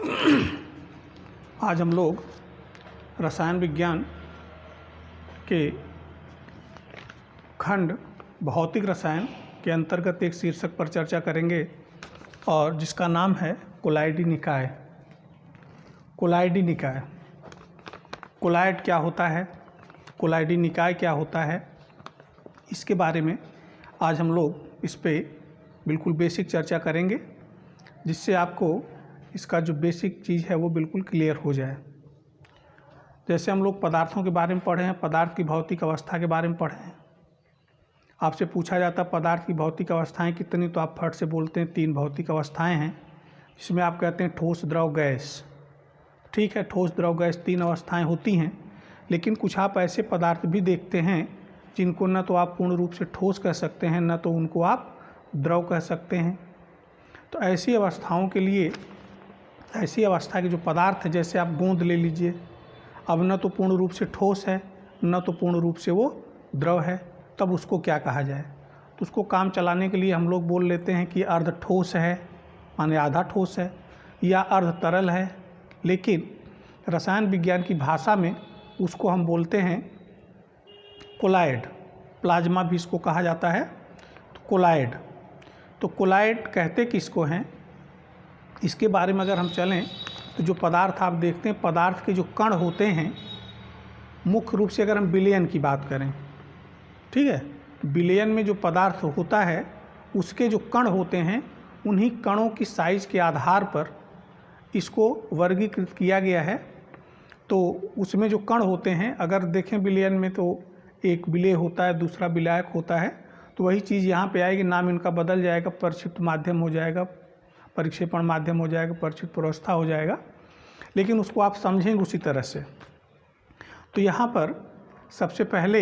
आज हम लोग रसायन विज्ञान के खंड भौतिक रसायन के अंतर्गत एक शीर्षक पर चर्चा करेंगे और जिसका नाम है कोलाइडी निकाय। कोलाइडी निकाय, कोलाइड क्या होता है, कोलाइडी निकाय क्या होता है, इसके बारे में आज हम लोग इस पे बिल्कुल बेसिक चर्चा करेंगे, जिससे आपको इसका जो बेसिक चीज़ है वो बिल्कुल क्लियर हो जाए। जैसे हम लोग पदार्थों के बारे में पढ़े हैं, पदार्थ की भौतिक अवस्था के बारे में पढ़े हैं। आपसे पूछा जाता है पदार्थ की भौतिक अवस्थाएं कितनी, तो आप फट से बोलते हैं 3 भौतिक अवस्थाएं हैं, जिसमें आप कहते हैं ठोस, द्रव, गैस। ठीक है, ठोस, द्रव, गैस 3 अवस्थाएं होती हैं, लेकिन कुछ आप ऐसे पदार्थ भी देखते हैं जिनको न तो आप पूर्ण रूप से ठोस कह सकते हैं, न तो उनको आप द्रव कह सकते हैं। तो ऐसी अवस्थाओं के लिए, ऐसी अवस्था के जो पदार्थ है, जैसे आप गोंद ले लीजिए, अब न तो पूर्ण रूप से ठोस है, न तो पूर्ण रूप से वो द्रव है, तब उसको क्या कहा जाए? तो उसको काम चलाने के लिए हम लोग बोल लेते हैं कि अर्ध ठोस है, माने आधा ठोस है, या अर्ध तरल है। लेकिन रसायन विज्ञान की भाषा में उसको हम बोलते हैं कोलाइड। प्लाज्मा भी इसको कहा जाता है, तो कोलाइड। तो कोलाइड कहते किसको हैं, इसके बारे में अगर हम चलें तो जो पदार्थ आप देखते हैं, पदार्थ के जो कण होते हैं, मुख्य रूप से अगर हम विलयन की बात करें, ठीक है, विलयन में जो पदार्थ होता है उसके जो कण होते हैं, उन्हीं कणों की साइज़ के आधार पर इसको वर्गीकृत किया गया है। तो उसमें जो कण होते हैं, अगर देखें विलयन में, तो एक विलेय होता है, दूसरा विलायक होता है। तो वही चीज़ यहाँ पे आएगी, नाम इनका बदल जाएगा, परिक्षिप्त माध्यम हो जाएगा, परिक्षेपण माध्यम हो जाएगा, परिचित प्रावस्था हो जाएगा, लेकिन उसको आप समझेंगे उसी तरह से। तो यहाँ पर सबसे पहले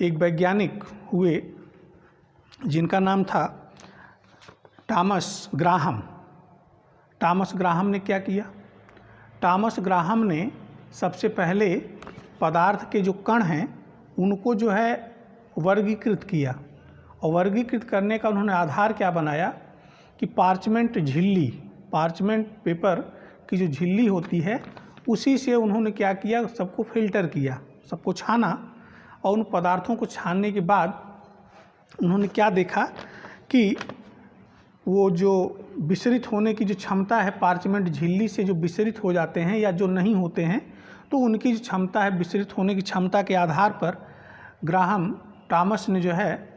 एक वैज्ञानिक हुए जिनका नाम था टॉमस ग्राहम। टॉमस ग्राहम ने क्या किया? टॉमस ग्राहम ने सबसे पहले पदार्थ के जो कण हैं उनको जो है वर्गीकृत किया, और वर्गीकृत करने का उन्होंने आधार क्या बनाया कि पार्चमेंट झिल्ली, पार्चमेंट पेपर की जो झिल्ली होती है, उसी से उन्होंने क्या किया, सबको फिल्टर किया, सबको छाना, और उन पदार्थों को छानने के बाद उन्होंने क्या देखा कि वो जो विसरित होने की जो क्षमता है, पार्चमेंट झिल्ली से जो विसरित हो जाते हैं या जो नहीं होते हैं, तो उनकी जो क्षमता है, विसरित होने की क्षमता के आधार पर ग्राहम टॉमस ने जो है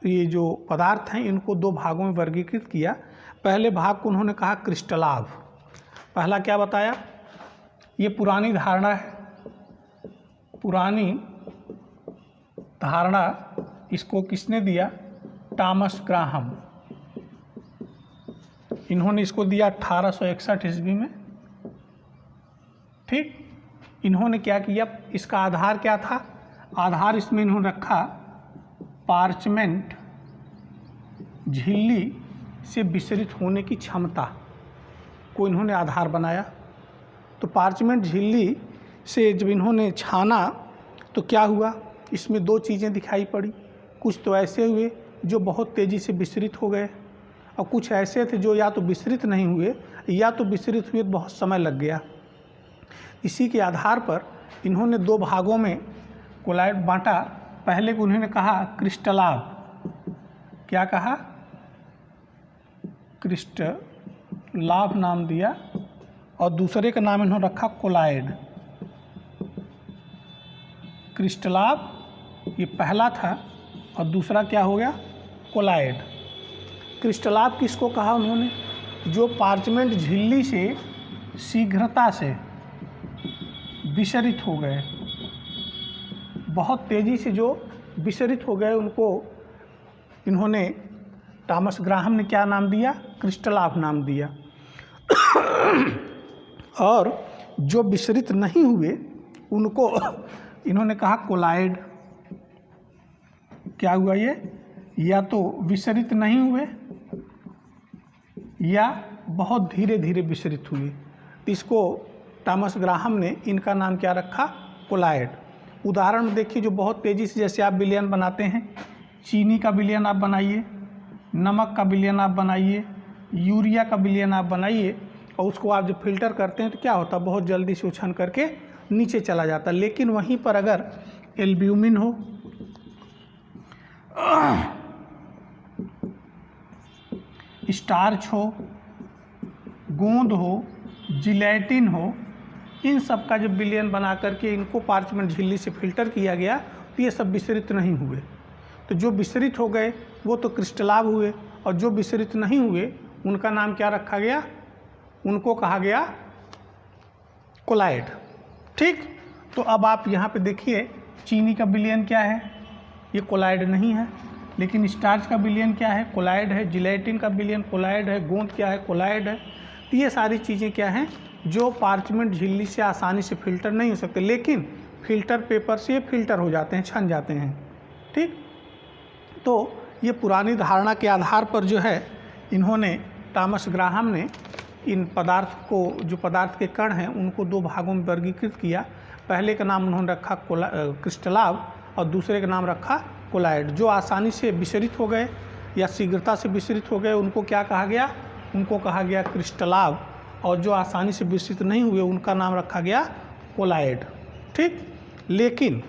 ये जो पदार्थ हैं इनको 2 भागों में वर्गीकृत किया। पहले भाग को उन्होंने कहा क्रिस्टलाभ। पहला क्या बताया? ये पुरानी धारणा है, पुरानी धारणा, इसको किसने दिया? Thomas Graham. इन्होंने इसको दिया 1861 ईस्वी में। ठीक, इन्होंने क्या किया, इसका आधार क्या था? आधार इसमें इन्होंने रखा पार्चमेंट झिल्ली से विसरित होने की क्षमता को इन्होंने आधार बनाया। तो पार्चमेंट झिल्ली से जब इन्होंने छाना तो क्या हुआ, इसमें 2 चीज़ें दिखाई पड़ी। कुछ तो ऐसे हुए जो बहुत तेज़ी से विसरित हो गए, और कुछ ऐसे थे जो या तो विसरित नहीं हुए या तो विसरित हुए तो बहुत समय लग गया। इसी के आधार पर इन्होंने 2 भागों में कोलाइड बांटा। पहले को उन्होंने कहा क्रिस्टलाभ। क्या कहा? क्रिस्टलाभ नाम दिया, और दूसरे का नाम इन्होंने रखा कोलाइड। क्रिस्टलाभ ये पहला था, और दूसरा क्या हो गया? कोलाइड। क्रिस्टलाभ किसको कहा उन्होंने? जो पार्चमेंट झिल्ली से शीघ्रता से विसरित हो गए, बहुत तेज़ी से जो विसरित हो गए, उनको इन्होंने, टॉमस ग्राहम ने क्या नाम दिया? क्रिस्टलाभ नाम दिया। और जो विसरित नहीं हुए उनको इन्होंने कहा कोलाइड। क्या हुआ ये? या तो विसरित नहीं हुए या बहुत धीरे धीरे विसरित हुए। इसको टॉमस ग्राहम ने, इनका नाम क्या रखा? कोलाइड। उदाहरण में देखिए, जो बहुत तेज़ी से, जैसे आप विलयन बनाते हैं, चीनी का विलयन आप बनाइए, नमक का विलयन आप बनाइए, यूरिया का विलयन आप बनाइए, और उसको आप जब फिल्टर करते हैं तो क्या होता है, बहुत जल्दी से उछन करके नीचे चला जाता है। लेकिन वहीं पर अगर एल्ब्यूमिन हो, स्टार्च हो, गोंद हो, जिलेटिन हो, इन सब का जब विलयन बना करके इनको पार्चमेंट झिल्ली से फिल्टर किया गया तो ये सब विसरित नहीं हुए। तो जो विसरित हो गए वो तो क्रिस्टलाभ हुए, और जो विसरित नहीं हुए उनका नाम क्या रखा गया, उनको कहा गया कोलाइड। ठीक, तो अब आप यहाँ पे देखिए चीनी का विलयन क्या है, ये कोलाइड नहीं है। लेकिन स्टार्च का विलयन क्या है, कोलाइड है। जिलेटिन का विलयन कोलाइड है। गोंद क्या है, कोलाइड है। तो ये सारी चीज़ें क्या हैं, जो पार्चमेंट झिल्ली से आसानी से फिल्टर नहीं हो सकते, लेकिन फिल्टर पेपर से फिल्टर हो जाते हैं, छन जाते हैं। ठीक, तो ये पुरानी धारणा के आधार पर जो है इन्होंने, थॉमस ग्राहम ने इन पदार्थ को, जो पदार्थ के कण हैं उनको दो भागों में वर्गीकृत किया। पहले का नाम उन्होंने रखा क्रिस्टलाभ और दूसरे का नाम रखा कोलाइड। जो आसानी से विसरित हो गए या शीघ्रता से विसरित हो गए उनको क्या कहा गया, उनको कहा गया क्रिस्टलाभ, और जो आसानी से विसरित नहीं हुए उनका नाम रखा गया कोलाइड। ठीक, लेकिन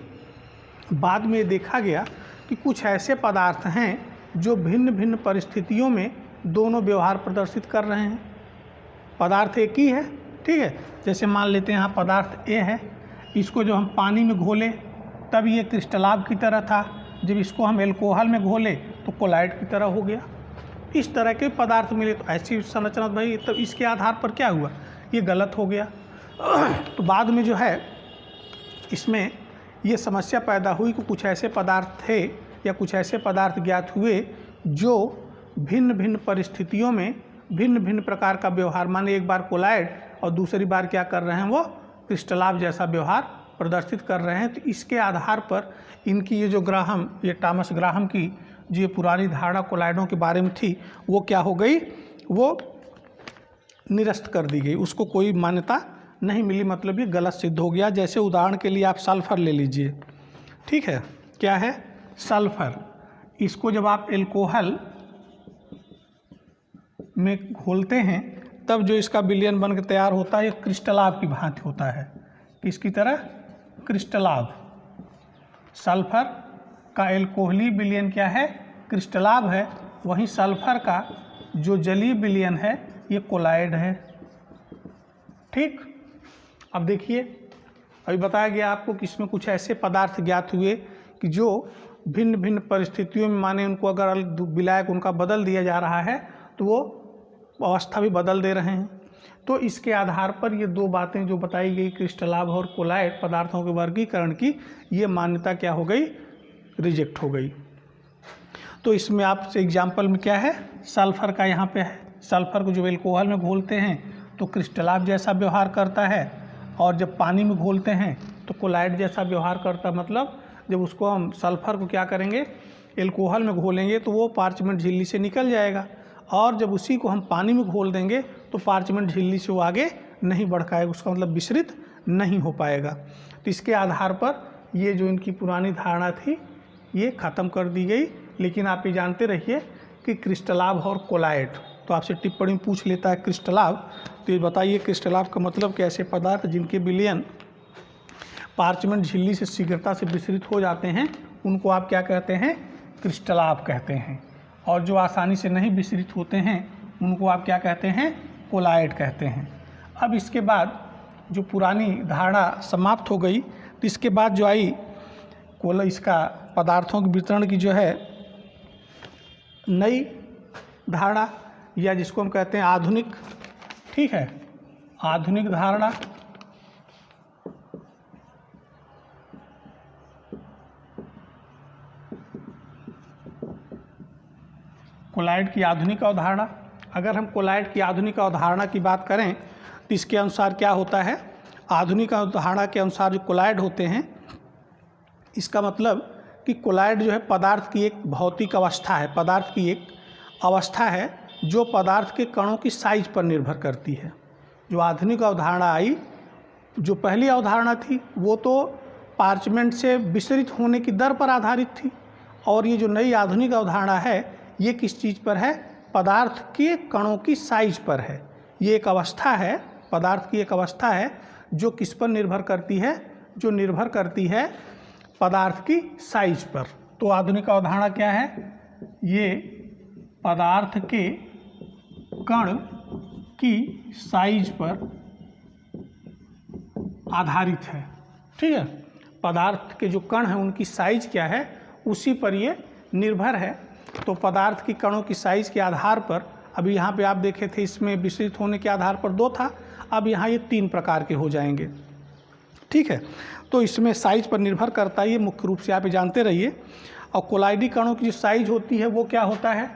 बाद में देखा गया कि कुछ ऐसे पदार्थ हैं जो भिन्न भिन्न परिस्थितियों में दोनों व्यवहार प्रदर्शित कर रहे हैं। पदार्थ एक ही है, ठीक है, जैसे मान लेते हैं यहाँ पदार्थ ए है, इसको जो हम पानी में घोले तब ये क्रिस्टलाभ की तरह था, जब इसको हम एल्कोहल में घोले तो कोलाइड की तरह हो गया। इस तरह के पदार्थ मिले तो ऐसी संरचना, भाई तब इसके आधार पर क्या हुआ, ये गलत हो गया। तो बाद में जो है इसमें ये समस्या पैदा हुई कि कुछ ऐसे पदार्थ थे या कुछ ऐसे पदार्थ ज्ञात हुए जो भिन्न भिन्न परिस्थितियों में भिन्न भिन्न प्रकार का व्यवहार, माने एक बार कोलाइड और दूसरी बार क्या कर रहे हैं, वो क्रिस्टलाभ जैसा व्यवहार प्रदर्शित कर रहे हैं। तो इसके आधार पर इनकी ये जो ग्राहम, ये थॉमस ग्राहम की जो ये पुरानी धारणा कोलाइडों के बारे में थी वो क्या हो गई, वो निरस्त कर दी गई, उसको कोई मान्यता नहीं मिली, मतलब ये गलत सिद्ध हो गया। जैसे उदाहरण के लिए आप सल्फर ले लीजिए, ठीक है, क्या है सल्फर, इसको जब आप एल्कोहल में घोलते हैं तब जो इसका विलयन बन के तैयार होता है ये क्रिस्टलाभ की भांति होता है। किसकी तरह, क्रिस्टलाभ। सल्फर का एल्कोहली विलयन क्या है, क्रिस्टलाभ है। वहीं सल्फर का जो जलीय विलयन है ये कोलाइड है। ठीक, अब देखिए अभी बताया गया आपको कि इसमें कुछ ऐसे पदार्थ ज्ञात हुए कि जो भिन्न भिन्न परिस्थितियों में, माने उनको अगर विलायक उनका बदल दिया जा रहा है तो वो अवस्था भी बदल दे रहे हैं। तो इसके आधार पर ये दो बातें जो बताई गई, क्रिस्टलाभ और कोलाइड पदार्थों के वर्गीकरण की, ये मान्यता क्या हो गई, रिजेक्ट हो गई। तो इसमें आपसे एग्जाम्पल में क्या है, सल्फर का यहाँ पे है। सल्फर को जो एल्कोहल में घोलते हैं तो क्रिस्टलाभ जैसा व्यवहार करता है, और जब पानी में घोलते हैं तो कोलाइड जैसा व्यवहार करता है। मतलब जब उसको हम सल्फर को क्या करेंगे, एल्कोहल में घोलेंगे तो वो पार्चमेंट झिल्ली से निकल जाएगा, और जब उसी को हम पानी में घोल देंगे तो पार्चमेंट झिल्ली से वो आगे नहीं बढ़ पाएगा, उसका मतलब विसरित नहीं हो पाएगा। तो इसके आधार पर ये जो इनकी पुरानी धारणा थी ये ख़त्म कर दी गई। लेकिन आप ये जानते रहिए कि क्रिस्टलाभ और कोलाइड, तो आपसे टिप्पणी में पूछ लेता है क्रिस्टलाभ, तो ये बताइए क्रिस्टलाभ का मतलब कैसे पदार्थ जिनके विलयन पार्चमेंट झिल्ली से शीघ्रता से विसरित हो जाते हैं उनको आप क्या कहते हैं, क्रिस्टलाभ कहते हैं, और जो आसानी से नहीं विसरित होते हैं उनको आप क्या कहते हैं, कोलाइड कहते हैं। अब इसके बाद जो पुरानी धारणा समाप्त हो गई तो इसके बाद जो आई इसका पदार्थों के वितरण की जो है नई धारणा, या जिसको हम कहते हैं आधुनिक, ठीक है, आधुनिक धारणा। कोलाइड की आधुनिक अवधारणा। अगर हम कोलाइड की आधुनिक अवधारणा की बात करें तो इसके अनुसार क्या होता है, आधुनिक अवधारणा के अनुसार जो कोलाइड होते हैं, इसका मतलब कि कोलाइड जो है पदार्थ की एक भौतिक अवस्था है, पदार्थ की एक अवस्था है जो पदार्थ के कणों की साइज पर निर्भर करती है। जो आधुनिक अवधारणा आई, जो पहली अवधारणा थी वो तो पार्चमेंट से विसरित होने की दर पर आधारित थी, और ये जो नई आधुनिक अवधारणा है ये किस चीज़ पर है, पदार्थ के कणों की साइज पर है। ये एक अवस्था है, पदार्थ की एक अवस्था है जो किस पर निर्भर करती है, जो निर्भर करती है पदार्थ की साइज पर। तो आधुनिक अवधारणा क्या है, ये पदार्थ के कण की साइज पर आधारित है। ठीक है, पदार्थ के जो कण हैं उनकी साइज क्या है उसी पर ये निर्भर है। तो पदार्थ की कणों की साइज के आधार पर, अभी यहाँ पे आप देखे थे इसमें विस्तृत होने के आधार पर 2 था, अब यहाँ ये 3 प्रकार के हो जाएंगे। ठीक है, तो इसमें साइज पर निर्भर करता है, ये मुख्य रूप से आप जानते रहिए। और कोलाइडी कणों की जो साइज होती है वो क्या होता है,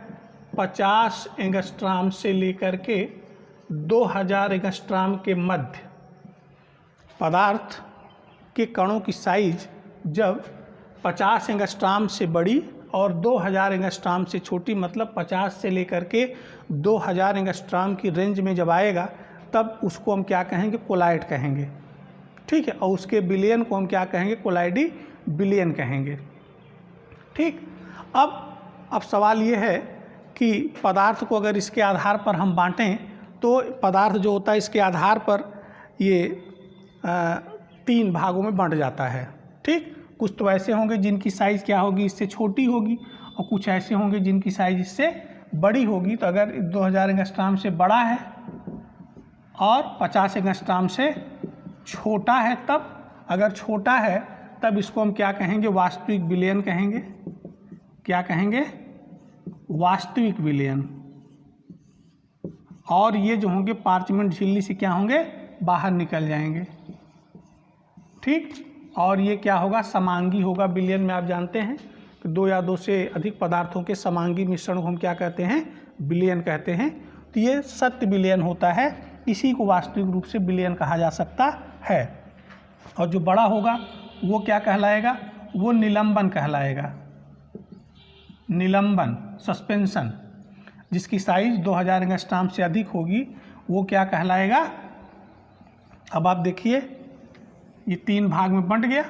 50 एंगस्ट्राम से लेकर के 2000 एंगस्ट्राम के मध्य। पदार्थ के कणों की साइज जब 50 एंगस्ट्राम से बड़ी और 2000 एंगस्ट्राम से छोटी, मतलब 50 से लेकर के 2000 एंगस्ट्राम की रेंज में जब आएगा तब उसको हम क्या कहेंगे, कोलाइड कहेंगे। ठीक है, और उसके बिलियन को हम क्या कहेंगे, कोलाइडी बिलियन कहेंगे। ठीक, अब सवाल ये है कि पदार्थ को अगर इसके आधार पर हम बांटें तो पदार्थ जो होता है इसके आधार पर ये 3 भागों में बंट जाता है। ठीक, कुछ तो ऐसे होंगे जिनकी साइज़ क्या होगी, इससे छोटी होगी, और कुछ ऐसे होंगे जिनकी साइज़ इससे बड़ी होगी। तो अगर 2000 एंगस्ट्राम से बड़ा है और 50 एंगस्ट्राम से छोटा है, तब अगर छोटा है तब इसको हम क्या कहेंगे, वास्तविक विलयन कहेंगे। क्या कहेंगे, वास्तविक विलयन। और ये जो होंगे पार्चमेंट झिल्ली से क्या होंगे, बाहर निकल जाएंगे। ठीक, और ये क्या होगा, समांगी होगा। विलयन में आप जानते हैं कि 2 या 2 से अधिक पदार्थों के समांगी मिश्रण को हम क्या कहते हैं, विलयन कहते हैं। तो ये सत्य विलयन होता है, इसी को वास्तविक रूप से विलयन कहा जा सकता है। और जो बड़ा होगा वो क्या कहलाएगा, वो निलंबन कहलाएगा। निलंबन, सस्पेंशन, जिसकी साइज 2000 एंगस्ट्राम से अधिक होगी वो क्या कहलाएगा। अब आप देखिए ये 3 भाग में बंट गया।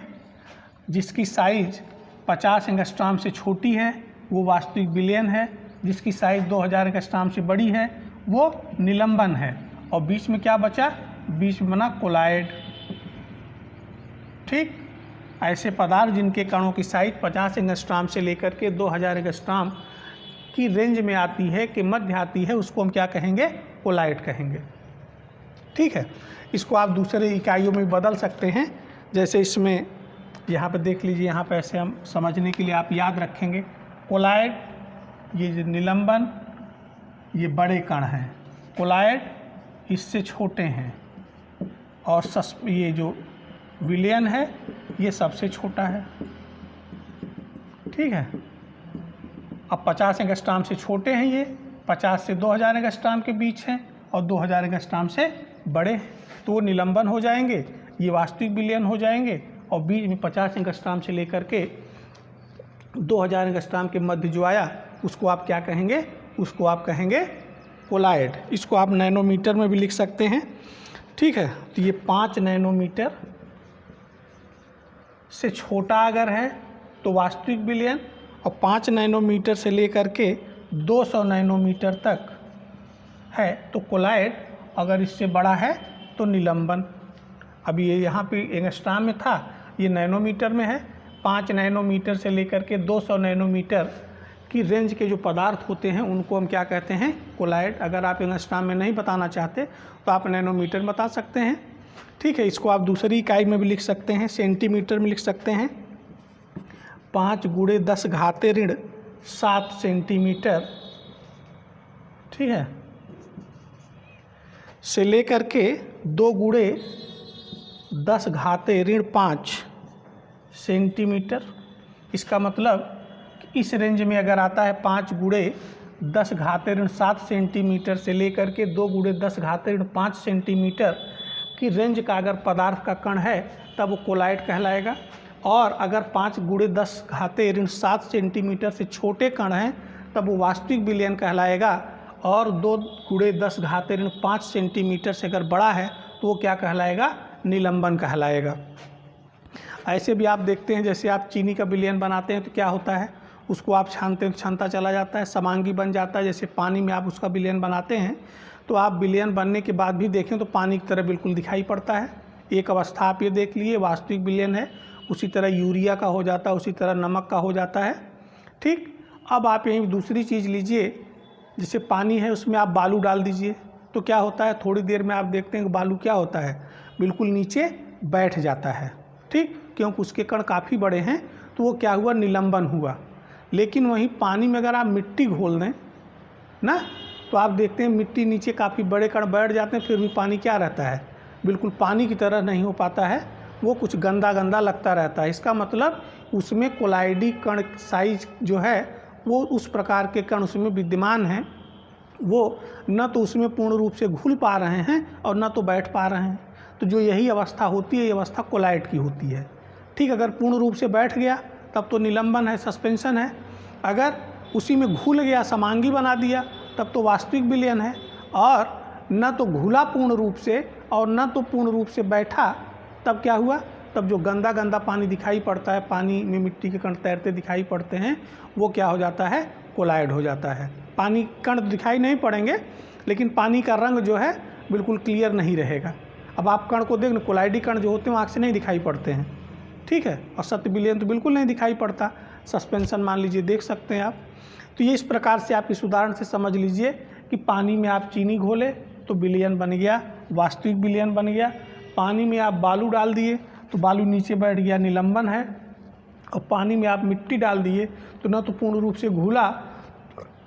जिसकी साइज 50 एंगस्ट्राम से छोटी है वो वास्तविक विलयन है, जिसकी साइज 2000 एंगस्ट्राम से बड़ी है वो निलंबन है, और बीच में क्या बचा, बीच में बना कोलाइड। ठीक, ऐसे पदार्थ जिनके कणों की साइज 50 एंगस्ट्राम से लेकर के 2000 एंगस्ट्राम की रेंज में आती है, के मध्य आती है, उसको हम क्या कहेंगे, कोलाइड कहेंगे। ठीक है, इसको आप दूसरे इकाइयों में बदल सकते हैं। जैसे इसमें यहाँ पे देख लीजिए, यहाँ पे ऐसे हम समझने के लिए आप याद रखेंगे, कोलाइड ये निलंबन, ये बड़े कण हैं, कोलाइड इससे छोटे हैं, और ये जो विलयन है ये सबसे छोटा है। ठीक है, अब 50 एंगस्ट्राम से छोटे हैं ये, 50 से 2000 एंगस्ट्राम के बीच हैं, और 2000 एंगस्ट्राम से बड़े हैं, तो वो निलंबन हो जाएंगे, ये वास्तविक विलयन हो जाएंगे। और बीच में 50 एंगस्ट्राम से लेकर के 2000 एंगस्ट्राम के मध्य जो आया उसको आप क्या कहेंगे, उसको आप कहेंगे कोलाइड। इसको आप नैनोमीटर में भी लिख सकते हैं। ठीक है, तो ये 5 नैनोमीटर से छोटा अगर है तो वास्तविक विलयन, और 5 नैनोमीटर से लेकर के 200 नैनोमीटर तक है तो कोलाइड, अगर इससे बड़ा है तो निलंबन। अभी ये यहाँ पे एंगस्ट्राम में था, ये नैनोमीटर में है। 5 नैनोमीटर से लेकर के 200 नैनोमीटर की रेंज के जो पदार्थ होते हैं उनको हम क्या कहते हैं, कोलाइड। अगर आप एंगस्ट्राम में नहीं बताना चाहते तो आप नैनोमीटर में बता सकते हैं। ठीक है, इसको आप दूसरी इकाई में भी लिख सकते हैं, सेंटीमीटर में लिख सकते हैं। 5 × 10⁻⁷ सेंटीमीटर, ठीक है, से लेकर के 2 × 10⁻5 सेंटीमीटर। इसका मतलब इस रेंज में अगर आता है 5 × 10⁻⁷ सेंटीमीटर से लेकर के 2 × 10⁻5 सेंटीमीटर की रेंज का अगर पदार्थ का कण है तब वो कोलाइड कहलाएगा। और अगर 5 × 10⁻⁷ सेंटीमीटर से छोटे कण हैं तब वो वास्तविक विलयन कहलाएगा। और 2 × 10⁻5 सेंटीमीटर से अगर बड़ा है तो वो क्या कहलाएगा, निलंबन कहलाएगा। ऐसे भी आप देखते हैं, जैसे आप चीनी का विलयन बनाते हैं तो क्या होता है, उसको आप छानते हैं तो छानता चला जाता है, समांगी बन जाता है। जैसे पानी में आप उसका विलयन बनाते हैं तो आप विलयन बनने के बाद भी देखें तो पानी की तरह बिल्कुल दिखाई पड़ता है। एक अवस्था आप ये देख लिए वास्तविक विलयन है, उसी तरह यूरिया का हो जाता है, उसी तरह नमक का हो जाता है। ठीक, अब आप यहीं दूसरी चीज़ लीजिए, जैसे पानी है उसमें आप बालू डाल दीजिए तो क्या होता है, थोड़ी देर में आप देखते हैं कि बालू क्या होता है, बिल्कुल नीचे बैठ जाता है। ठीक, क्योंकि उसके कण काफ़ी बड़े हैं तो वो क्या हुआ, निलंबन हुआ। लेकिन वहीं पानी में अगर आप मिट्टी घोल दें ना, तो आप देखते हैं मिट्टी नीचे काफ़ी बड़े कण बैठ जाते हैं, फिर भी पानी क्या रहता है, बिल्कुल पानी की तरह नहीं हो पाता है, वो कुछ गंदा गंदा लगता रहता है। इसका मतलब उसमें कोलाइडी कण साइज जो है वो उस प्रकार के कण उसमें विद्यमान हैं, वो न तो उसमें पूर्ण रूप से घुल पा रहे हैं और न तो बैठ पा रहे हैं। तो जो यही अवस्था होती है, ये अवस्था कोलाइड की होती है। ठीक, अगर पूर्ण रूप से बैठ गया तब तो निलंबन है, सस्पेंशन है। अगर उसी में घुल गया, समांगी बना दिया, तब तो वास्तविक विलयन है। और न तो घुला पूर्ण रूप से और न तो पूर्ण रूप से बैठा, तब क्या हुआ, तब जो गंदा गंदा पानी दिखाई पड़ता है, पानी में मिट्टी के कण तैरते दिखाई पड़ते हैं, वो क्या हो जाता है, कोलाइड हो जाता है। पानी कण दिखाई नहीं पड़ेंगे लेकिन पानी का रंग जो है बिल्कुल क्लियर नहीं रहेगा। अब आप कण को देख, कोलाइडी कण जो होते हैं आँख से नहीं दिखाई पड़ते हैं। ठीक है, और सत्य विलयन तो बिल्कुल नहीं दिखाई पड़ता, सस्पेंशन मान लीजिए, देख सकते हैं आप। तो ये इस प्रकार से आप इस उदाहरण से समझ लीजिए कि पानी में आप चीनी घोले तो विलयन बन गया, वास्तविक विलयन बन गया। पानी में आप बालू डाल दिए तो बालू नीचे बैठ गया, निलंबन है। और पानी में आप मिट्टी डाल दिए तो न तो पूर्ण रूप से घुला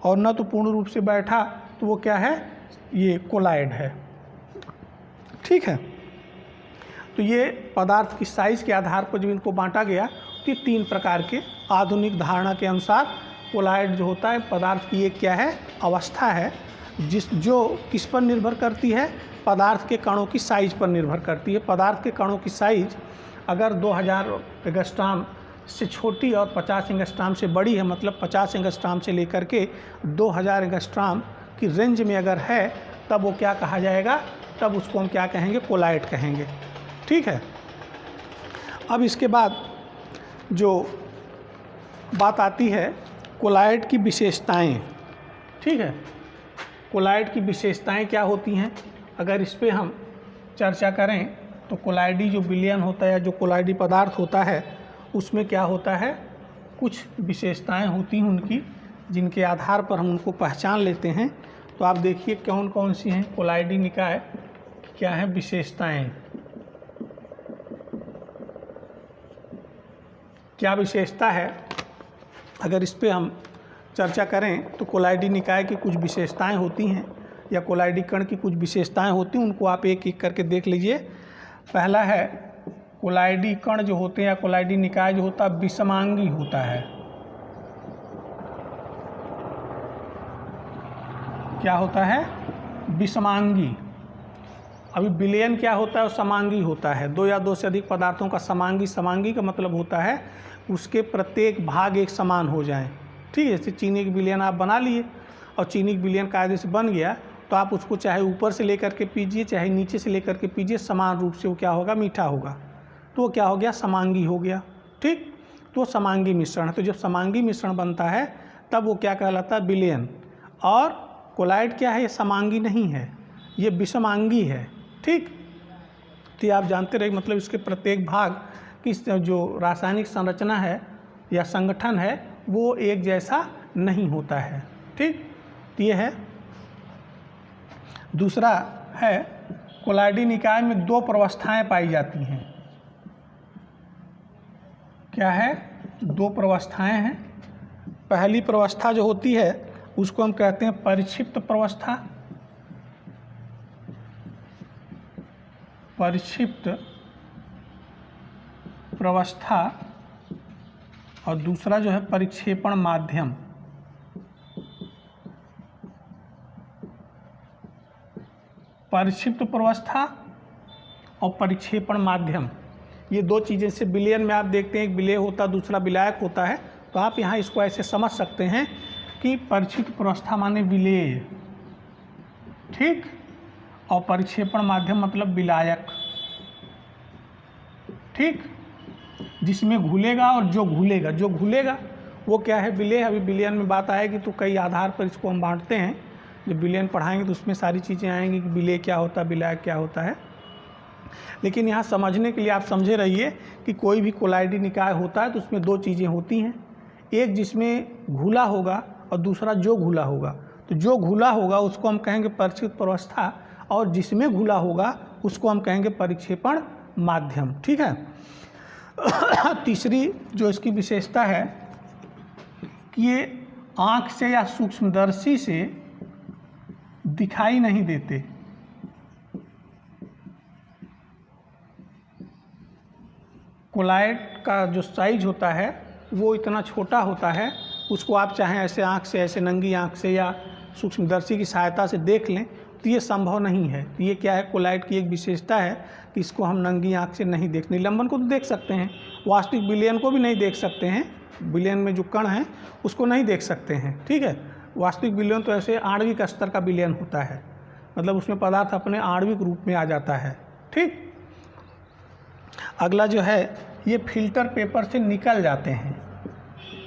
और न तो पूर्ण रूप से बैठा, तो वो क्या है, ये कोलाइड है। ठीक है, तो ये पदार्थ की साइज़ के आधार पर जब इनको बांटा गया तो ये 3 प्रकार के आधुनिक धारणा के अनुसार कोलाइड जो होता है पदार्थ की एक क्या है, अवस्था है, जो किस पर निर्भर करती है, पदार्थ के कणों की साइज पर निर्भर करती है। पदार्थ के कणों की साइज अगर 2000 एंगस्ट्रॉम से छोटी और 50 एंगस्ट्रॉम से बड़ी है, मतलब 50 एंगस्ट्रॉम से लेकर के 2000 एंगस्ट्रॉम की रेंज में अगर है, तब वो क्या कहा जाएगा, तब उसको हम क्या कहेंगे, कोलाइड कहेंगे। ठीक है, अब इसके बाद जो बात आती है कोलाइड की विशेषताएं। ठीक है, कोलाइड की विशेषताएं क्या होती हैं, अगर इस पे हम चर्चा करें तो कोलाइडी जो विलयन होता है, जो कोलाइडी पदार्थ होता है, उसमें क्या होता है, कुछ विशेषताएं होती हैं उनकी, जिनके आधार पर हम उनको पहचान लेते हैं। तो आप देखिए कौन कौन सी हैं कोलाइडी निकाय, क्या हैं विशेषताएं, क्या विशेषता है। अगर इस पे हम चर्चा करें तो कोलाइडी निकाय की कुछ विशेषताएं होती हैं या कोलाइडी कण की कुछ विशेषताएं होती हैं, उनको आप एक एक करके देख लीजिए। पहला है कोलाइडी कण जो होते हैं या कोलाइडी निकाय जो होता है विषमांगी होता है। क्या होता है, विषमांगी। अभी विलयन क्या होता है, वो समांगी होता है। 2 या 2 से अधिक पदार्थों का समांगी, समांगी का मतलब होता है उसके प्रत्येक भाग एक समान हो जाएं। ठीक है, जैसे चीनी की विलयन आप बना लिए और चीनी की विलयन कायदे से बन गया, तो आप उसको चाहे ऊपर से लेकर के पीजिए चाहे नीचे से लेकर के पीजिए, समान रूप से वो क्या होगा, मीठा होगा। तो वो क्या हो गया, समांगी हो गया। ठीक, तो समांगी मिश्रण है। तो जब समांगी मिश्रण बनता है तब वो क्या कहलाता है, विलयन। और कोलाइड क्या है, ये समांगी नहीं है, ये विषमांगी है। ठीक, तो ये आप जानते रहे, मतलब इसके प्रत्येक भाग की जो रासायनिक संरचना है या संगठन है वो एक जैसा नहीं होता है। ठीक, तो ये है। दूसरा है कोलाइडी निकाय में 2 प्रवस्थाएं पाई जाती हैं। क्या है, 2 प्रवस्थाएं हैं। पहली प्रवस्था जो होती है उसको हम कहते हैं परिक्षिप्त प्रवस्था, परिक्षिप्त प्रवस्था, और दूसरा जो है परिक्षेपण माध्यम। परिक्षिप्त प्रवस्था और परिक्षेपण माध्यम, ये 2 चीज़ें से विलयन में आप देखते हैं, एक विलेय होता है, दूसरा विलायक होता है। तो आप यहाँ इसको ऐसे समझ सकते हैं कि परिक्षिप्त प्रवस्था माने विलेय, ठीक, और परिक्षेपण माध्यम मतलब विलायक। ठीक, जिसमें घुलेगा और जो घुलेगा, जो घुलेगा वो क्या है, विलेय। अभी विलयन में बात आएगी तो कई आधार पर इसको हम बांटते हैं। जब विलयन पढ़ाएंगे तो उसमें सारी चीज़ें आएंगी कि विलय क्या होता है, विलय क्या होता है। लेकिन यहाँ समझने के लिए आप समझे रहिए कि कोई भी कोलाइडी निकाय होता है तो उसमें दो चीज़ें होती हैं, एक जिसमें घुला होगा और दूसरा जो घुला होगा। तो जो घुला होगा उसको हम कहेंगे परिक्षेपित प्रवस्था, और जिसमें घुला होगा उसको हम कहेंगे परिक्षेपण माध्यम। ठीक है। तीसरी जो इसकी विशेषता है कि ये आँख से या सूक्ष्मदर्शी से दिखाई नहीं देते। कोलाइड का जो साइज होता है वो इतना छोटा होता है, उसको आप चाहें ऐसे आँख से, ऐसे नंगी आँख से या सूक्ष्मदर्शी की सहायता से देख लें तो ये संभव नहीं है। तो ये क्या है, कोलाइड की एक विशेषता है कि इसको हम नंगी आँख से नहीं देख, निलंबन को तो देख सकते हैं, वास्तविक विलयन को भी नहीं देख सकते हैं, विलयन में जो कण हैं उसको नहीं देख सकते हैं। ठीक है। वास्तविक विलयन तो ऐसे आणविक स्तर का विलयन होता है, मतलब उसमें पदार्थ अपने आणविक रूप में आ जाता है। ठीक। अगला जो है, ये फिल्टर पेपर से निकल जाते हैं।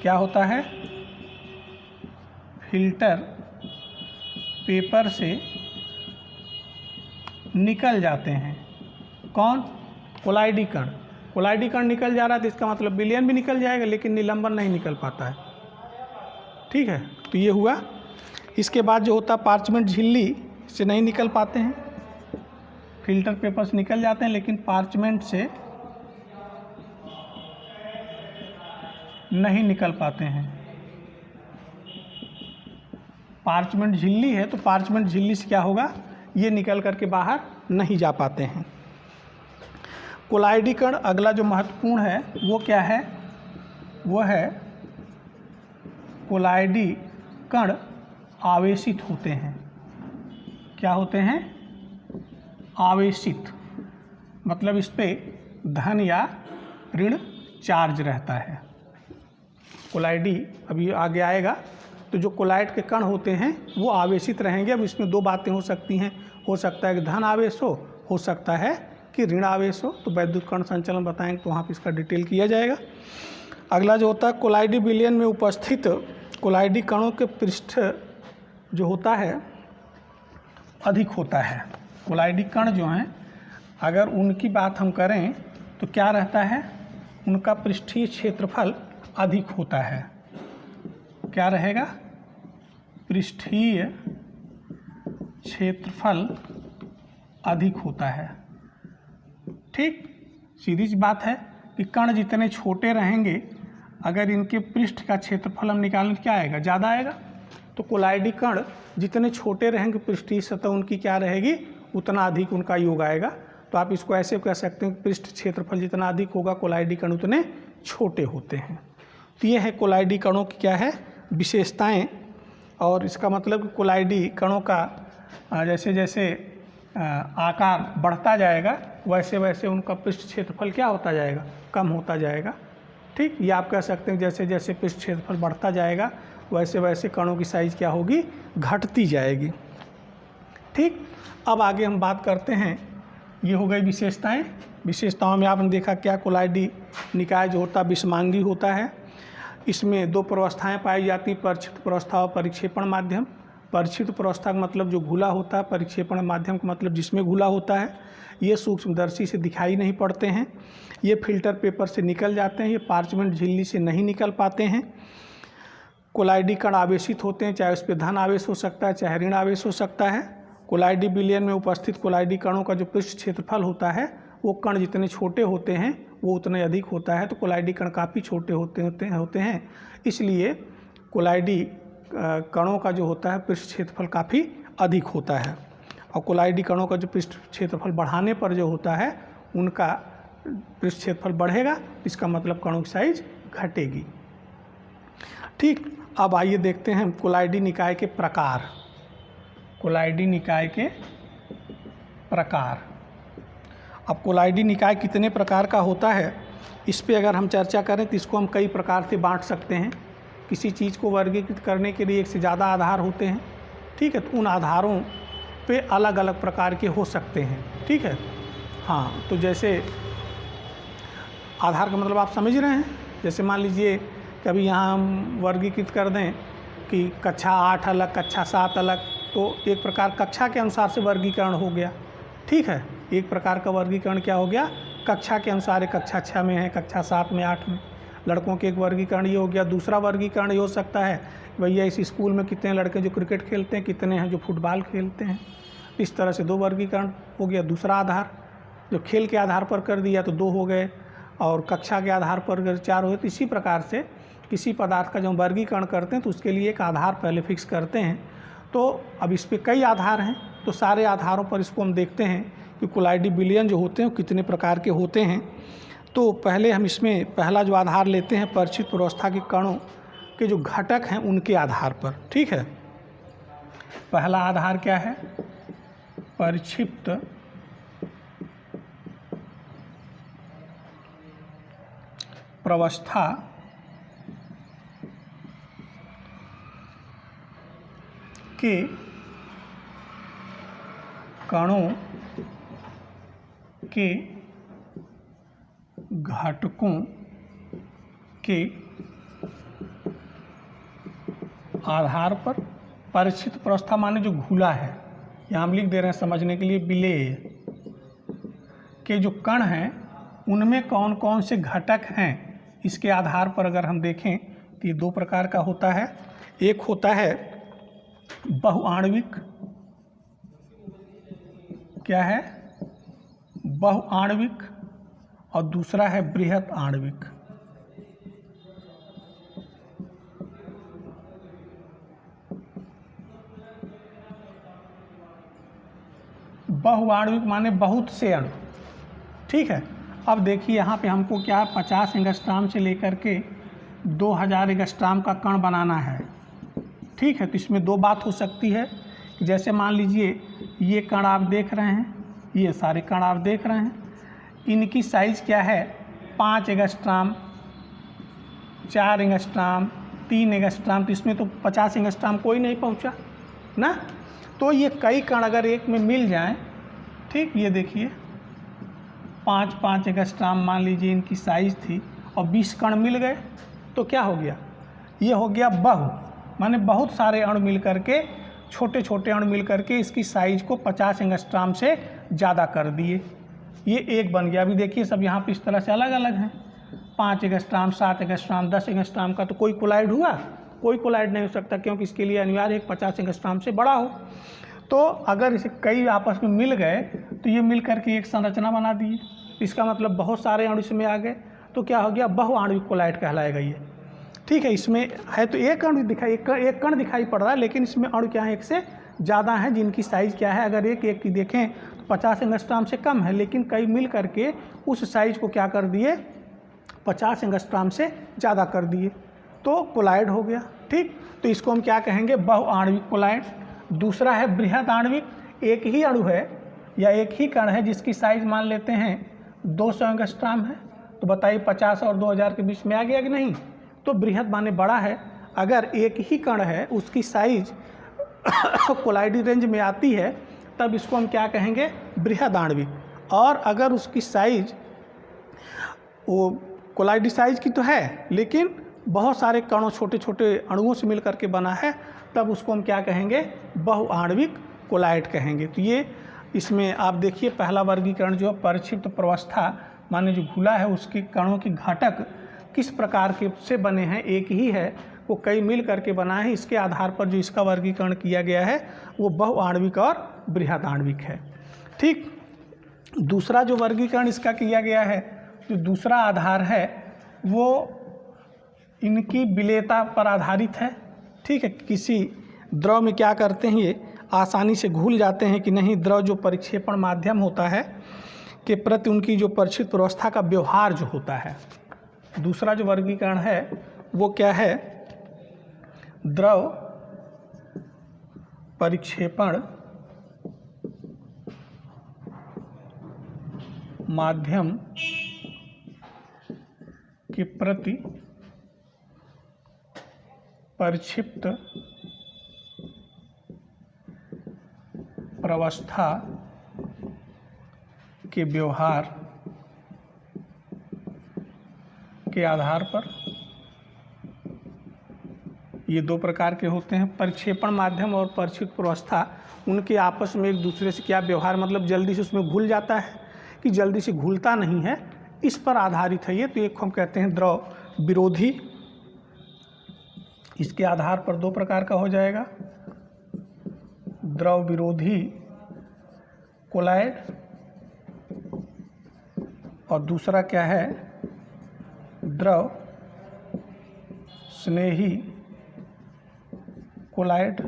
क्या होता है, फिल्टर पेपर से निकल जाते हैं। कौन, कोलाइडी कण। कोलाइडी कण निकल जा रहा है तो इसका मतलब विलयन भी निकल जाएगा, लेकिन निलंबन नहीं निकल पाता है। ठीक है। तो ये हुआ। इसके बाद जो होता है पार्चमेंट झिल्ली से नहीं निकल पाते हैं, फिल्टर पेपर से निकल जाते हैं लेकिन पार्चमेंट से नहीं निकल पाते हैं। पार्चमेंट झिल्ली है तो पार्चमेंट झिल्ली से क्या होगा, ये निकल करके बाहर नहीं जा पाते हैं। कोलाइडी कण अगला जो महत्वपूर्ण है वो क्या है, वो है कोलाइडी कण आवेशित होते हैं। क्या होते हैं, आवेशित, मतलब इस पे धन या ऋण चार्ज रहता है। कोलाइडी अभी आगे आएगा। तो जो कोलाइड के कण होते हैं वो आवेशित रहेंगे। अब इसमें दो बातें हो सकती हैं, हो सकता है कि धन आवेश हो सकता है कि ऋण आवेश हो। तो वैद्युत कण संचलन बताएंगे तो वहाँ पर इसका डिटेल किया जाएगा। अगला जो होता है, कोलाइडी विलयन में उपस्थित कोलाइडी कणों के पृष्ठ जो होता है अधिक होता है। कोलाइडी कण जो हैं, अगर उनकी बात हम करें तो क्या रहता है, उनका पृष्ठीय क्षेत्रफल अधिक होता है। क्या रहेगा, पृष्ठीय क्षेत्रफल अधिक होता है। ठीक, सीधी सी बात है कि कण जितने छोटे रहेंगे, अगर इनके पृष्ठ का क्षेत्रफल हम निकालें तो क्या आएगा, ज़्यादा आएगा। तो कोलाइडी कण जितने छोटे रहेंगे, पृष्ठीय सतह उनकी क्या रहेगी, उतना अधिक उनका योग आएगा। तो आप इसको ऐसे कह सकते हैं कि पृष्ठ क्षेत्रफल जितना अधिक होगा, कोलाइडी कण उतने छोटे होते हैं। तो ये है कोलाइडी कणों की क्या है, विशेषताएं। और इसका मतलब कि कोलाइडी कणों का जैसे जैसे आकार बढ़ता जाएगा वैसे वैसे उनका पृष्ठ क्षेत्रफल क्या होता जाएगा, कम होता जाएगा। ठीक, ये आप कह सकते हैं जैसे जैसे पृष्ठ क्षेत्रफल बढ़ता जाएगा वैसे वैसे कणों की साइज क्या होगी, घटती जाएगी। ठीक, अब आगे हम बात करते हैं, ये हो गई विशेषताएं। विशेषताओं में आपने देखा क्या, कोलाइडी निकाय जो होता है विषमांगी होता है। इसमें दो प्रवस्थाएं पाई जाती हैं, परिक्षिप्त प्रवस्था और परिक्षेपण माध्यम। परिक्षिप्त प्रवस्था का मतलब जो घुला होता है, परिक्षेपण माध्यम का मतलब जिसमें घुला होता है। ये सूक्ष्मदर्शी से दिखाई नहीं पड़ते हैं, ये फिल्टर पेपर से निकल जाते हैं, ये पार्चमेंट झिल्ली से नहीं निकल पाते हैं। कोलाइडी कण आवेशित होते हैं, चाहे उस पर धन आवेश हो सकता है चाहे ऋण आवेश हो सकता है। कोलाइडी विलयन में उपस्थित कोलाइडी कणों का जो पृष्ठ क्षेत्रफल होता है वो कण जितने छोटे होते हैं वो उतने अधिक होता है। तो कोलाइडी कण काफ़ी छोटे होते हैं, इसलिए कोलाइडी कणों का जो होता है पृष्ठ क्षेत्रफल काफ़ी अधिक होता है। और कोलाइडी कणों का जो पृष्ठ क्षेत्रफल बढ़ाने पर जो होता है उनका पृष्ठ क्षेत्रफल बढ़ेगा, इसका मतलब कणों की साइज घटेगी। ठीक, अब आइए देखते हैं कोलाइडी निकाय के प्रकार। कोलाइडी निकाय के प्रकार। अब कोलाइडी निकाय कितने प्रकार का होता है, इस पे अगर हम चर्चा करें तो इसको हम कई प्रकार से बांट सकते हैं। किसी चीज़ को वर्गीकृत करने के लिए एक से ज़्यादा आधार होते हैं। ठीक है, तो उन आधारों पे अलग अलग प्रकार के हो सकते हैं। ठीक है, हाँ, तो जैसे आधार का मतलब आप समझ रहे हैं। जैसे मान लीजिए कभी यहाँ हम वर्गीकृत कर दें कि कक्षा 8 अलग, कक्षा 7 अलग, तो एक प्रकार कक्षा के अनुसार से वर्गीकरण हो गया। ठीक है, एक प्रकार का वर्गीकरण क्या हो गया, कक्षा के अनुसार, कक्षा 6 में है, कक्षा 7 में, 8 में। लड़कों के एक वर्गीकरण ये हो गया। दूसरा वर्गीकरण ये हो सकता है भैया इस स्कूल में कितने लड़के जो क्रिकेट खेलते हैं, कितने हैं जो फुटबॉल खेलते हैं। इस तरह से 2 वर्गीकरण हो गया। दूसरा आधार जो खेल के आधार पर कर दिया तो 2 हो गए, और कक्षा के आधार पर अगर 4 हुए। तो इसी प्रकार से किसी पदार्थ का जब वर्गीकरण करते हैं तो उसके लिए एक आधार पहले फिक्स करते हैं। तो अब इस पर कई आधार हैं, तो सारे आधारों पर इसको हम देखते हैं कि कोलाइडी विलयन जो होते हैं वो कितने प्रकार के होते हैं। तो पहले हम इसमें पहला जो आधार लेते हैं परिचित प्रावस्था के कणों के जो घटक हैं उनके आधार पर। ठीक है, पहला आधार क्या है, परिक्षिप्त प्रावस्था के कणों के घटकों के आधार पर। परिचित प्रावस्था माने जो घुला है, यहाँ हम लिख दे रहे हैं समझने के लिए, विलेय के जो कण हैं उनमें कौन कौन से घटक हैं, इसके आधार पर अगर हम देखें तो ये 2 प्रकार का होता है। एक होता है बहुआण्विक, क्या है, बहुआण्विक, और दूसरा है बृहत आणविक। बहुआण्विक माने बहुत से अणु। ठीक है, अब देखिए यहाँ पे हमको क्या है, 50 एंगस्ट्राम से लेकर के 2000 एंगस्ट्राम का कण बनाना है। ठीक है, तो इसमें 2 बात हो सकती है, जैसे मान लीजिए ये कण आप देख रहे हैं, ये सारे कण आप देख रहे हैं, इनकी साइज़ क्या है, 5 एंगस्ट्राम, 4 एंगस्ट्राम, 3 एंगस्ट्राम। तो इसमें तो 50 एंगस्ट्राम कोई नहीं पहुंचा ना। तो ये कई कण अगर एक में मिल जाएं, ठीक, ये देखिए 5-5 एंगस्ट्राम मान लीजिए इनकी साइज़ थी, और 20 कण मिल गए, तो क्या हो गया, ये हो गया बहु, माने बहुत सारे अणु मिल करके, छोटे छोटे अणु मिल करके इसकी साइज़ को 50 एंगस्ट्राम से ज़्यादा कर दिए। ये एक बन गया। अभी देखिए सब यहाँ पे इस तरह से अलग अलग हैं, 5 एंगस्ट्राम, 7 एंगस्ट्राम, 10 एंगस्ट्राम का तो कोई कोलाइड हुआ, कोई कोलाइड नहीं हो सकता, क्योंकि इसके लिए अनिवार्य 50 एंगस्ट्राम से बड़ा हो। तो अगर इसे कई आपस में मिल गए तो ये मिल करके एक संरचना बना दिए, इसका मतलब बहुत सारे अणु इसमें आ गए, तो क्या हो गया, बहुआण्विक कोलाइड कहलाएगा ये। ठीक है, इसमें है तो एक अणु दिखाई, एक कण दिखाई पड़ रहा है, लेकिन इसमें अणु क्या है, एक से ज़्यादा हैं, जिनकी साइज़ क्या है, अगर एक एक की देखें तो 50 एंगस्ट्राम से कम है, लेकिन कई मिल करके उस साइज़ को क्या कर दिए, 50 एंगस्ट्राम से ज़्यादा कर दिए, तो कोलाइड हो गया। ठीक, तो इसको हम क्या कहेंगे, बहुआण्विक कोलाइड। दूसरा है बृहत आणविक, एक ही अणु है या एक ही कण है जिसकी साइज़ मान लेते हैं 200 एंगस्ट्राम है, तो बताइए 50 और 2000 के बीच में आ गया कि नहीं। तो बृहत माने बड़ा है, अगर एक ही कण है उसकी साइज कोलाइडी रेंज में आती है तब इसको हम क्या कहेंगे, बृहद आणविक। और अगर उसकी साइज वो कोलाइडी साइज की तो है लेकिन बहुत सारे कणों, छोटे छोटे अणुओं से मिल करके बना है, तब उसको हम क्या कहेंगे, बहुआण्विक कोलाइड कहेंगे। तो ये इसमें आप देखिए पहला वर्गीकरण जो है परिक्षिप्त प्रावस्था माने जो घुला है उसके कणों के घटक किस प्रकार के से बने हैं, एक ही है, वो कई मिल करके बना है, इसके आधार पर जो इसका वर्गीकरण किया गया है वो बहुआण्विक और बृहद आणविक है। ठीक, दूसरा जो वर्गीकरण इसका किया गया है, जो दूसरा आधार है वो इनकी विलेयता पर आधारित है। ठीक है, किसी द्रव में क्या करते हैं, ये आसानी से घुल जाते हैं कि नहीं, द्रव जो परिक्षेपण माध्यम होता है के प्रति उनकी जो परिचित प्रावस्था का व्यवहार जो होता है। दूसरा जो वर्गीकरण है वो क्या है, द्रव परिक्षेपण माध्यम के प्रति परिक्षिप्त प्रावस्था के व्यवहार के आधार पर ये दो प्रकार के होते हैं। परिक्षेपण माध्यम और परिक्षिप्त प्रावस्था, उनके आपस में एक दूसरे से क्या व्यवहार, मतलब जल्दी से उसमें घुल जाता है कि जल्दी से घुलता नहीं है, इस पर आधारित है ये। तो एक हम कहते हैं द्रव विरोधी, इसके आधार पर दो प्रकार का हो जाएगा, द्रव विरोधी कोलाइड, और दूसरा क्या है, द्रव स्नेही कोलाइड।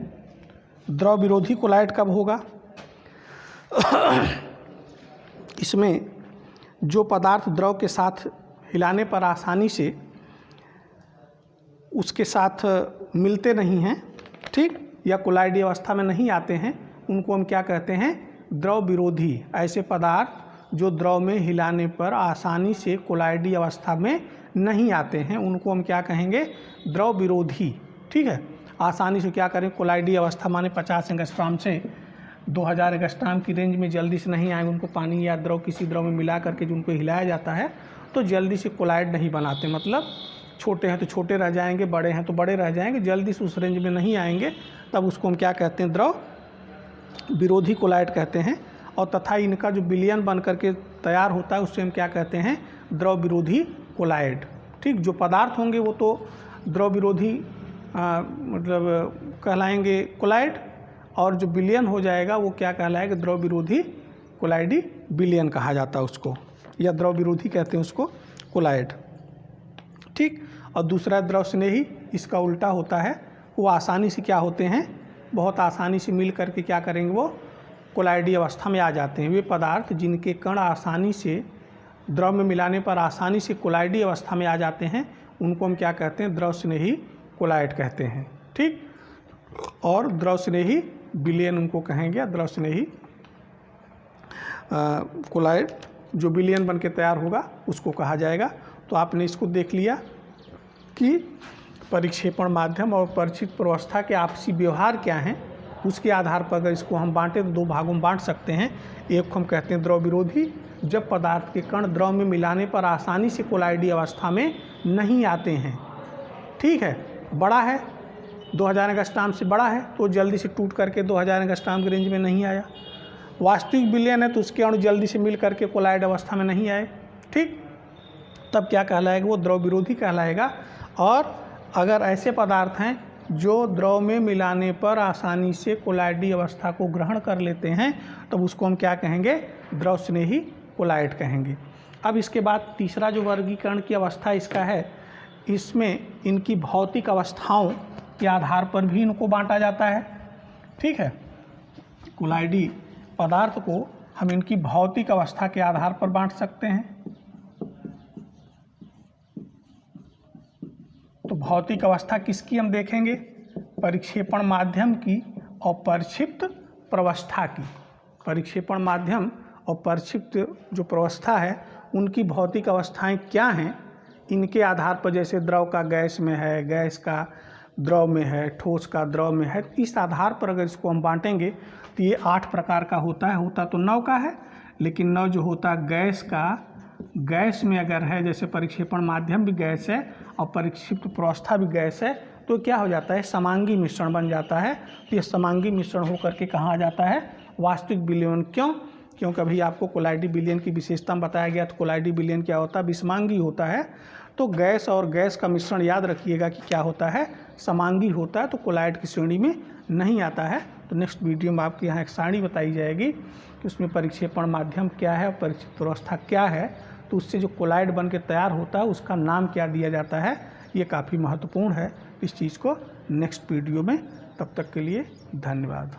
द्रव विरोधी कोलाइड कब होगा? इसमें जो पदार्थ द्रव के साथ हिलाने पर आसानी से उसके साथ मिलते नहीं हैं, ठीक, या कोलाइडी अवस्था में नहीं आते हैं, उनको हम क्या कहते हैं? द्रव विरोधी। ऐसे पदार्थ जो द्रव में हिलाने पर आसानी से कोलाइडी अवस्था में नहीं आते हैं, उनको हम क्या कहेंगे? द्रव विरोधी। ठीक है, आसानी से क्या करें, कोलाइडी अवस्था माने 50 एंगस्ट्रॉम से 2000 एंगस्ट्रॉम की रेंज में जल्दी से नहीं आएंगे, उनको पानी या द्रव किसी द्रव में मिला करके जो उनको हिलाया जाता है तो जल्दी से कोलाइड नहीं बनाते। मतलब छोटे हैं तो छोटे रह जाएंगे, बड़े हैं तो बड़े रह जाएंगे, जल्दी से उस रेंज में नहीं आएंगे, तब उसको हम क्या कहते हैं? द्रव विरोधी कोलाइड कहते हैं। और तथा इनका जो विलयन बन करके तैयार होता है उससे हम क्या कहते हैं? द्रव विरोधी कोलाइड। ठीक, जो पदार्थ होंगे वो तो द्रव विरोधी मतलब कहलाएंगे कोलाइड, और जो विलयन हो जाएगा वो क्या कहलाएगा? द्रव विरोधी कोलाइडी विलयन कहा जाता है उसको, या द्रव विरोधी कहते हैं उसको कोलाइड। ठीक, और दूसरा द्रव स्नेही, इसका उल्टा होता है, वो आसानी से क्या होते हैं? बहुत आसानी से मिल करके क्या करेंगे? वो कोलाइडी अवस्था में आ जाते हैं। वे पदार्थ जिनके कण आसानी से द्रव में मिलाने पर आसानी से कोलाइडी अवस्था में आ जाते हैं, उनको हम क्या कहते हैं? द्रव स्नेही कोलाइड कहते हैं। ठीक, और द्रव स्नेही विलयन उनको कहेंगे, द्रव स्नेही कोलाइड जो विलयन बन के तैयार होगा उसको कहा जाएगा। तो आपने इसको देख लिया कि परिक्षेपण माध्यम और परिक्षिप्त प्रावस्था के आपसी व्यवहार क्या हैं, उसके आधार पर अगर इसको हम बांटें तो दो भागों में बांट सकते हैं। एक हम कहते हैं द्रव विरोधी, जब पदार्थ के कण द्रव में मिलाने पर आसानी से कोलाइडी अवस्था में नहीं आते हैं। ठीक है, बड़ा है, 2000 एंगस्ट्रॉम से बड़ा है तो जल्दी से टूट करके 2000 एंगस्ट्रॉम की रेंज में नहीं आया। वास्तविक विलयन है तो उसके अणु जल्दी से मिल करके कोलाइड अवस्था में नहीं आए। ठीक, तब क्या कहलाएगा? वो द्रव विरोधी कहलाएगा। और अगर ऐसे पदार्थ हैं जो द्रव में मिलाने पर आसानी से कोलाइडी अवस्था को ग्रहण कर लेते हैं, तब उसको हम क्या कहेंगे? द्रव स्नेही कोलाइड कहेंगे। अब इसके बाद तीसरा जो वर्गीकरण की अवस्था इसका है, इसमें इनकी भौतिक अवस्थाओं के आधार पर भी इनको बांटा जाता है। ठीक है, कोलाइडी पदार्थ को हम इनकी भौतिक अवस्था के आधार पर बांट सकते हैं। तो भौतिक अवस्था किसकी हम देखेंगे? परिक्षेपण माध्यम की और परिक्षिप्त प्रावस्था की। परिक्षेपण माध्यम और परिक्षिप्त जो प्रावस्था है उनकी भौतिक अवस्थाएं क्या हैं, इनके आधार पर, जैसे द्रव का गैस में है, गैस का द्रव में है, ठोस का द्रव में है, इस आधार पर अगर इसको हम बांटेंगे तो ये 8 प्रकार का होता है। होता तो 9 का है, लेकिन 9 जो होता है गैस का, गैस में अगर है, जैसे परिक्षेपण माध्यम भी गैस है और परिक्षिप्त प्रावस्था भी गैस है, तो क्या हो जाता है? समांगी मिश्रण बन जाता है। तो ये समांगी मिश्रण होकर के कहाँ आ जाता है? वास्तविक विलयन। क्यों? क्योंकि अभी आपको कोलाइडी विलयन की विशेषता बताया गया। तो कोलाइडी विलयन क्या होता है? विषमांगी होता है। तो गैस और गैस का मिश्रण याद रखिएगा कि क्या होता है? समांगी होता है, तो कोलाइड की श्रेणी में नहीं आता है। तो नेक्स्ट वीडियो में आपके यहाँ एक सारणी बताई जाएगी कि उसमें परिक्षेपण माध्यम क्या है और परिक्षिप्त प्रावस्था क्या है, तो उससे जो कोलाइड बन के तैयार होता है उसका नाम क्या दिया जाता है। ये काफ़ी महत्वपूर्ण है, इस चीज़ को नेक्स्ट वीडियो में। तब तक के लिए धन्यवाद।